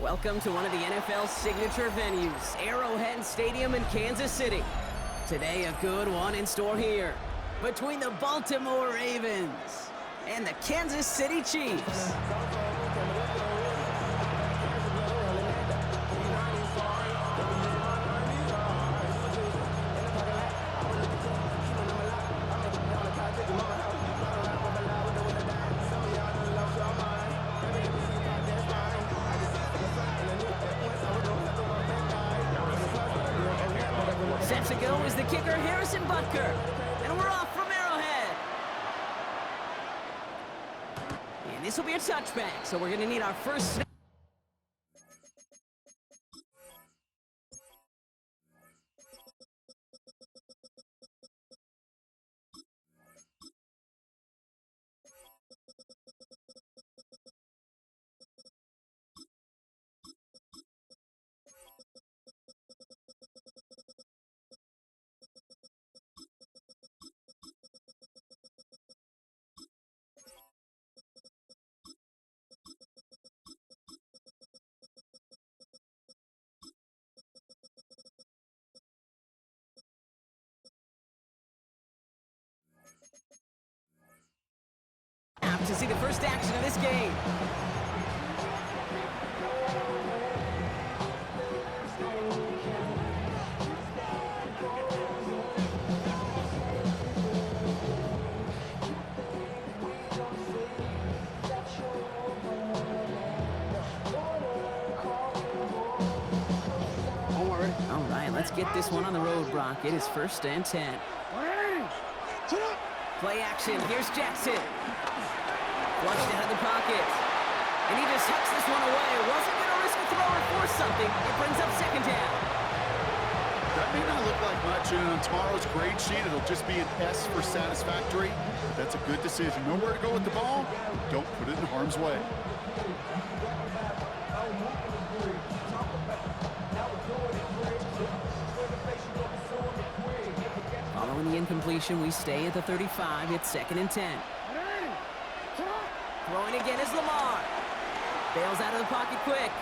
Welcome to one of the NFL's signature venues, Arrowhead Stadium in Kansas City. Today, a good one in store here between the Baltimore Ravens and the Kansas City Chiefs. Set to go is the kicker, Harrison Butker. And we're off from Arrowhead. And this will be a touchback, so we're going to need our first snap. To see the first action of this game. All right, let's get this one on the road, Brock. It is 1st and 10. Play action. Here's Jackson. Flushed out of the pocket. And he just hucks this one away. Wasn't going to risk a throw or force something. It brings up 2nd down. That may not look like much, and on tomorrow's grade sheet, it'll just be an S for satisfactory. But that's a good decision. Nowhere to go with the ball. Don't put it in harm's way. Following the incompletion, we stay at the 35. It's 2nd and 10. Throwing again is Lamar. Bails out of the pocket quick.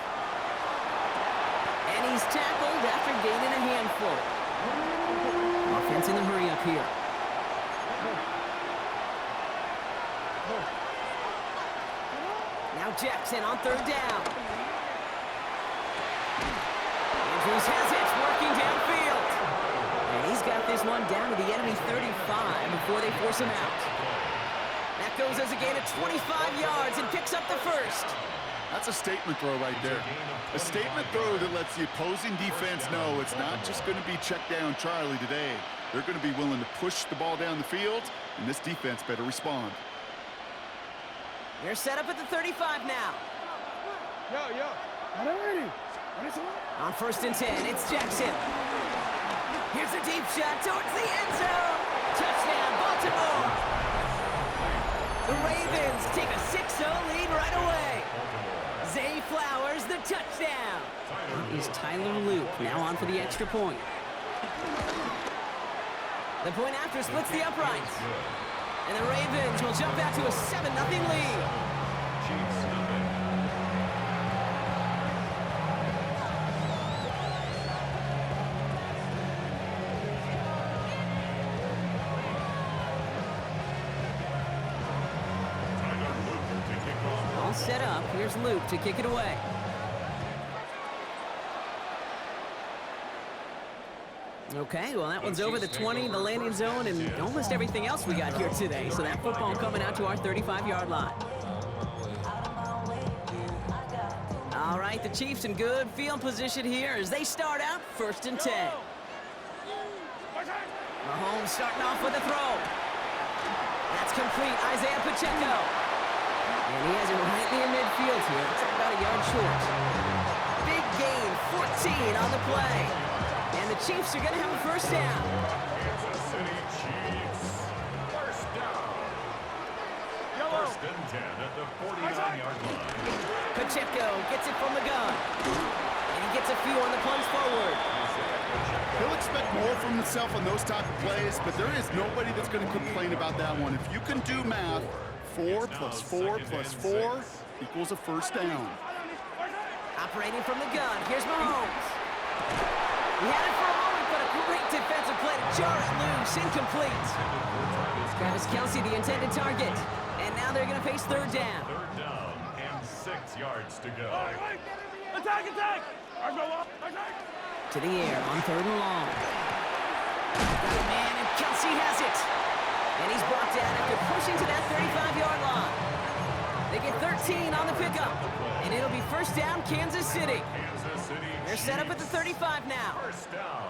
And he's tackled after gaining a handful. Offense in the hurry up here. Now Jackson on 3rd down. Andrews has it, working downfield. And he's got this one down to the enemy 35 before they force him out. That goes as a gain of 25 yards and picks up the first. That's a statement throw right there. A statement throw that lets the opposing defense know it's not just going to be check down Charlie today. They're going to be willing to push the ball down the field, and this defense better respond. They're set up at the 35 now. On 1st and 10, it's Jackson. Here's a deep shot towards the end zone. Touchdown, Baltimore. The Ravens take a 6-0 lead right away. Zay Flowers, the touchdown. That is Tyler Luke, now on for the extra point. The point after splits the uprights. And the Ravens will jump out to a 7-0 lead. Set up. Here's Luke to kick it away. Okay, well, that one's over the 20, the landing zone, and almost everything else we got here today. So that football coming out to our 35-yard line. All right, the Chiefs in good field position here as they start out 1st and 10. Mahomes starting off with a throw. That's complete. Isaiah Pacheco. And he has it right near midfield here. It's about a yard short. Big gain, 14 on the play. And the Chiefs are going to have a 1st down. Kansas City Chiefs. 1st down. 1st and 10 at the 49-yard line. Pacheco gets it from the gun. And he gets a few on the plunge forward. He'll expect more from himself on those type of plays, but there is nobody that's going to complain about that one. If you can do math, 4 + 4 + 4 equals a 1st down. Operating from the gun, here's Mahomes. He had it for a moment, but a great defensive play to jar it loose. Incomplete. Travis Kelce, the intended target. And now they're going to face third down. Third down and 6 yards to go. Attack, attack! To the air on third and long. Got a man, and Kelce has it. And he's brought down after pushing to that 35-yard line. They get 13 on the pickup. And it'll be first down, Kansas City. They're set up at the 35 now. First down.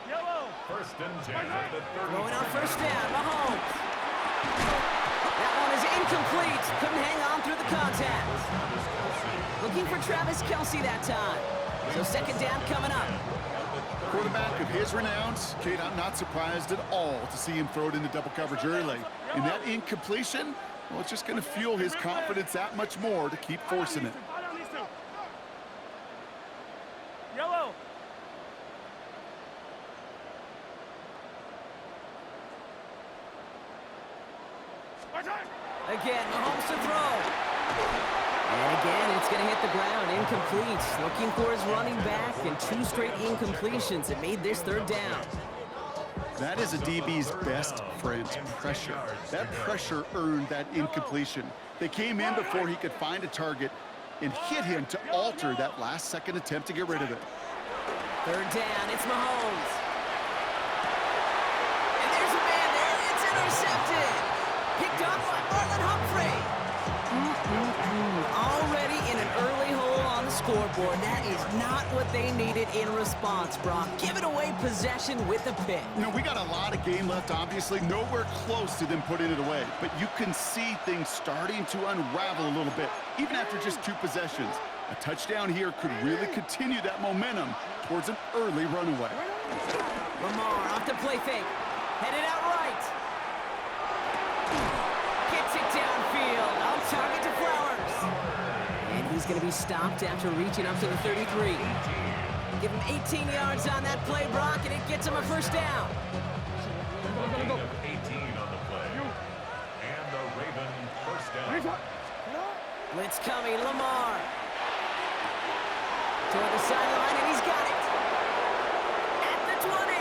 Yellow! First and 10 at the 35. Going on first down, Mahomes. That one is incomplete. Couldn't hang on through the contact. Looking for Travis Kelce that time. So second down coming up. Quarterback of his renowns, Kate, I'm not surprised at all to see him throw it into double coverage early. And that incompletion, well, it's just going to fuel his confidence that much more to keep forcing it. Yellow! Again, Mahomes to throw. And again, it's going to hit the ground. Incomplete. Looking for his running back, and 2 straight incompletions that made this third down. That is a DB's best friend, pressure. That pressure earned that incompletion. They came in before he could find a target and hit him to alter that last-second attempt to get rid of it. Third down, it's Mahomes. And there's a man there. It's intercepted. Picked off by Marlon Humphrey. Already in an early hole on the scoreboard. That is not what they needed in response, Brock. Giving away possession with a pick. You know, we got a lot of game left, obviously. Nowhere close to them putting it away. But you can see things starting to unravel a little bit, even after just 2 possessions. A touchdown here could really continue that momentum towards an early runaway. Lamar off the play fake. Headed out right. Gets it downfield. On target to Flowers. And he's going to be stopped after reaching up to the 33. Give him 18 yards on that play, Brock, and it gets him a first down. Gain of 18 on the play. And the Raven first down. Blitz coming, Lamar. Toward the sideline, and he's got it. At the 20.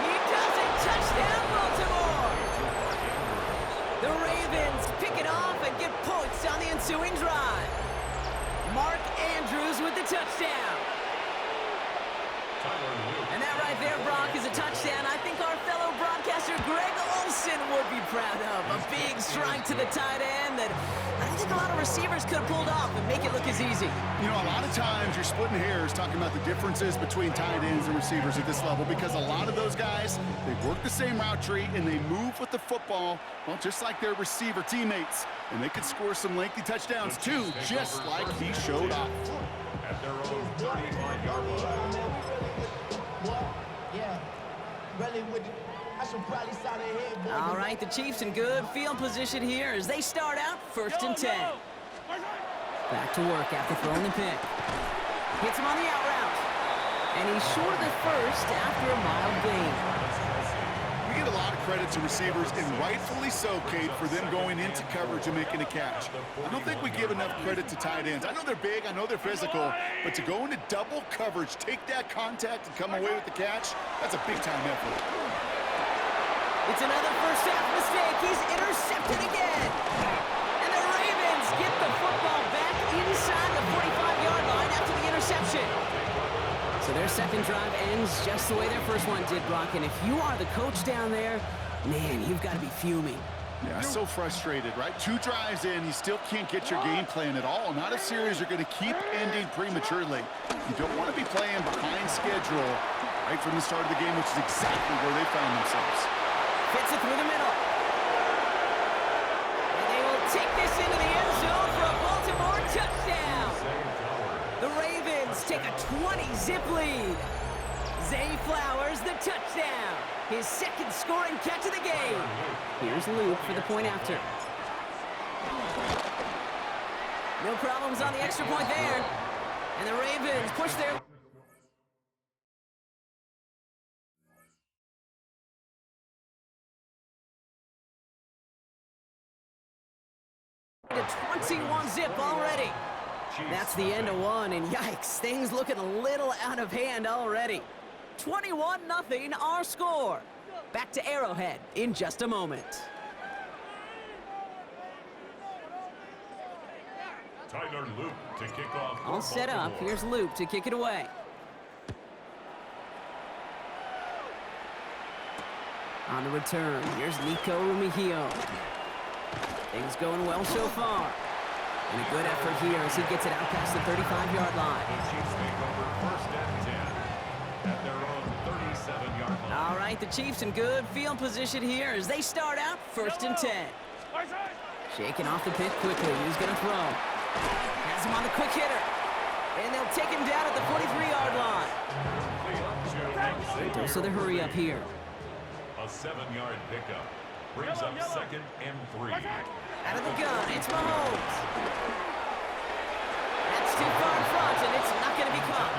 He does it. Touchdown, Baltimore. The Ravens pick it off and get points on the ensuing drive. Mark Andrews with the touchdown. And that right there, Brock, is a touchdown I think our fellow broadcaster Greg Olsen would be proud of. A big strike to the tight end that I don't think a lot of receivers could have pulled off and make it look as easy. You know, a lot of times you're splitting hairs talking about the differences between tight ends and receivers at this level because a lot of those guys, they work the same route tree and they move with the football, well, just like their receiver teammates. And they could score some lengthy touchdowns too, just like he showed off. At their own 35-yard line. All right, the Chiefs in good field position here as they start out first and 10. Back to work after throwing the pick. Hits him on the out route. And he's short of the first after a mild gain. We get a lot of credit to receivers, and rightfully so, Kate, for them going into coverage and making a catch. I don't think we give enough credit to tight ends. I know they're big, I know they're physical, but to go into double coverage, take that contact, and come away with the catch, that's a big-time effort. It's another first half mistake. He's intercepted again. And the Ravens get the football back inside the 45-yard line after the interception. So their second drive ends just the way their first one did, Brock. And if you are the coach down there, man, you've got to be fuming. Yeah, so frustrated, right? 2 drives in, you still can't get your game plan at all. Not a series you're going to keep ending prematurely. You don't want to be playing behind schedule right from the start of the game, which is exactly where they found themselves. Fits it through the middle. And they will take this into the end zone for a Baltimore touchdown. The Ravens take a 20-zip lead. Zay Flowers, the touchdown. His second scoring catch of the game. Here's Luke for the point after. No problems on the extra point there. And the Ravens push their... to 21-zip already. That's the end of one, and yikes, things looking a little out of hand already. 21-0 our score. Back to Arrowhead in just a moment. Tyler Luke to kick off. All set up. Here's Luke to kick it away. On the return, here's Nico Rumihio. Things going well so far. And a good effort here as he gets it out past the 35-yard line. The Chiefs take over first and 10 at their own 37-yard line. All right, the Chiefs in good field position here as they start out first and 10. Shaking off the pick quickly. Who's going to throw? Has him on the quick hitter. And they'll take him down at the 43-yard line. Dose of the hurry up here. A 7-yard pickup brings up second and 3. Out of the gun, it's Mahomes. That's too far in front, and it's not going to be caught.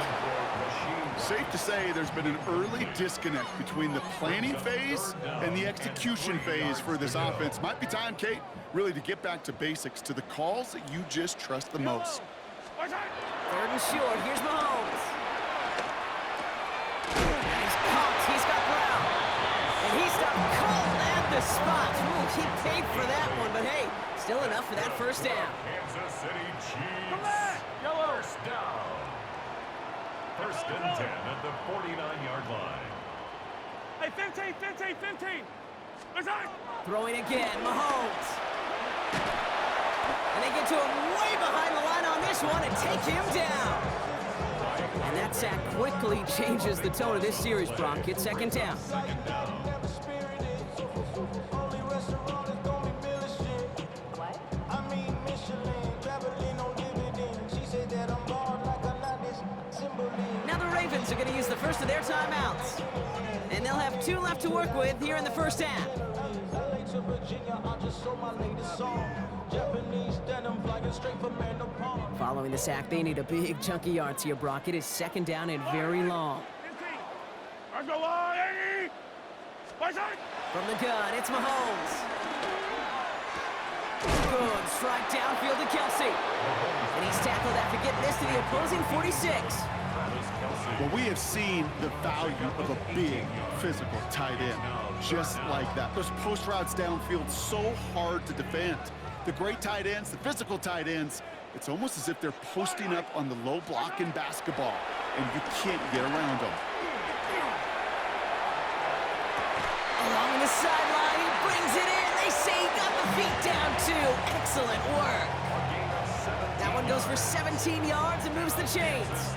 Safe to say there's been an early disconnect between the planning phase and the execution phase for this offense. Might be time, Kate, really to get back to basics, to the calls that you just trust the most. Third and short, here's Mahomes. He's caught, he's got Brown. And he's stopped cold at the spot. Ooh, he paid for that one, but hey, still enough for that first down. Kansas City Chiefs. First down. First and 10 at the 49-yard line. Hey, 15. Throwing again, Mahomes. And they get to him way behind the line on this one and take him down. And that sack quickly changes the tone of this series, Brock. It's second down. Now the Ravens are going to use the first of their timeouts. And they'll have 2 left to work with here in the first half. Following the sack, they need a big chunk of yards here, Brock. It is second down and very long. From the gun, it's Mahomes. Good strike downfield to Kelsey. And he's tackled after getting this to the opposing 46. Well, we have seen the value of a big physical tight end. Just like that. Those post routes downfield, so hard to defend. The great tight ends, the physical tight ends, it's almost as if they're posting up on the low block in basketball, and you can't get around them. Along the sideline, he brings it in. They say he got the feet down too. Excellent work. That one goes for 17 yards and moves the chains.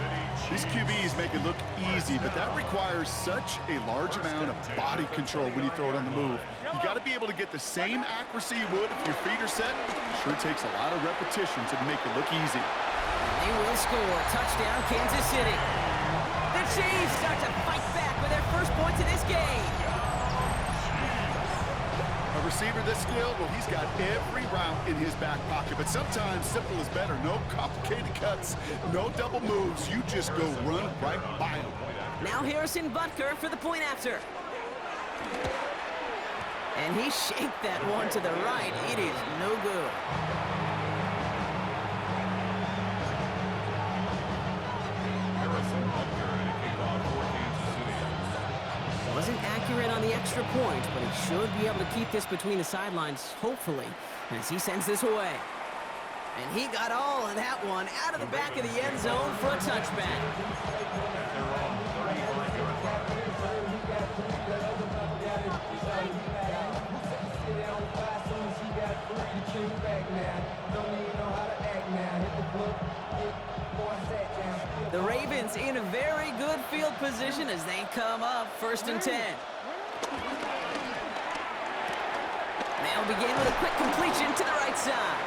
These QBs make it look easy, but that requires such a large amount of body control when you throw it on the move. You got to be able to get the same accuracy you would if your feet are set. Sure takes a lot of repetition to make it look easy. They will score. Touchdown, Kansas City. The Chiefs start to fight back with their first points in this game. A receiver this skilled, well, he's got every route in his back pocket, but sometimes simple is better. No complicated cuts, no double moves. You just go run right by him. Now Harrison Butker for the point after. And he shaped that one to the right. It is no good. Wasn't accurate on the extra point, but he should be able to keep this between the sidelines, hopefully, as he sends this away. And he got all of that one out of the back of the end zone for a touchback. The Ravens in a very good field position as they come up first and 10. They'll begin with a quick completion to the right side.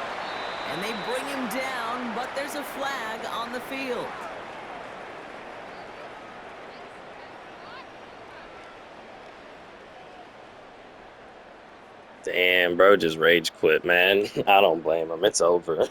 And they bring him down, but there's a flag on the field. Damn, bro just rage quit, man. I don't blame him. It's over.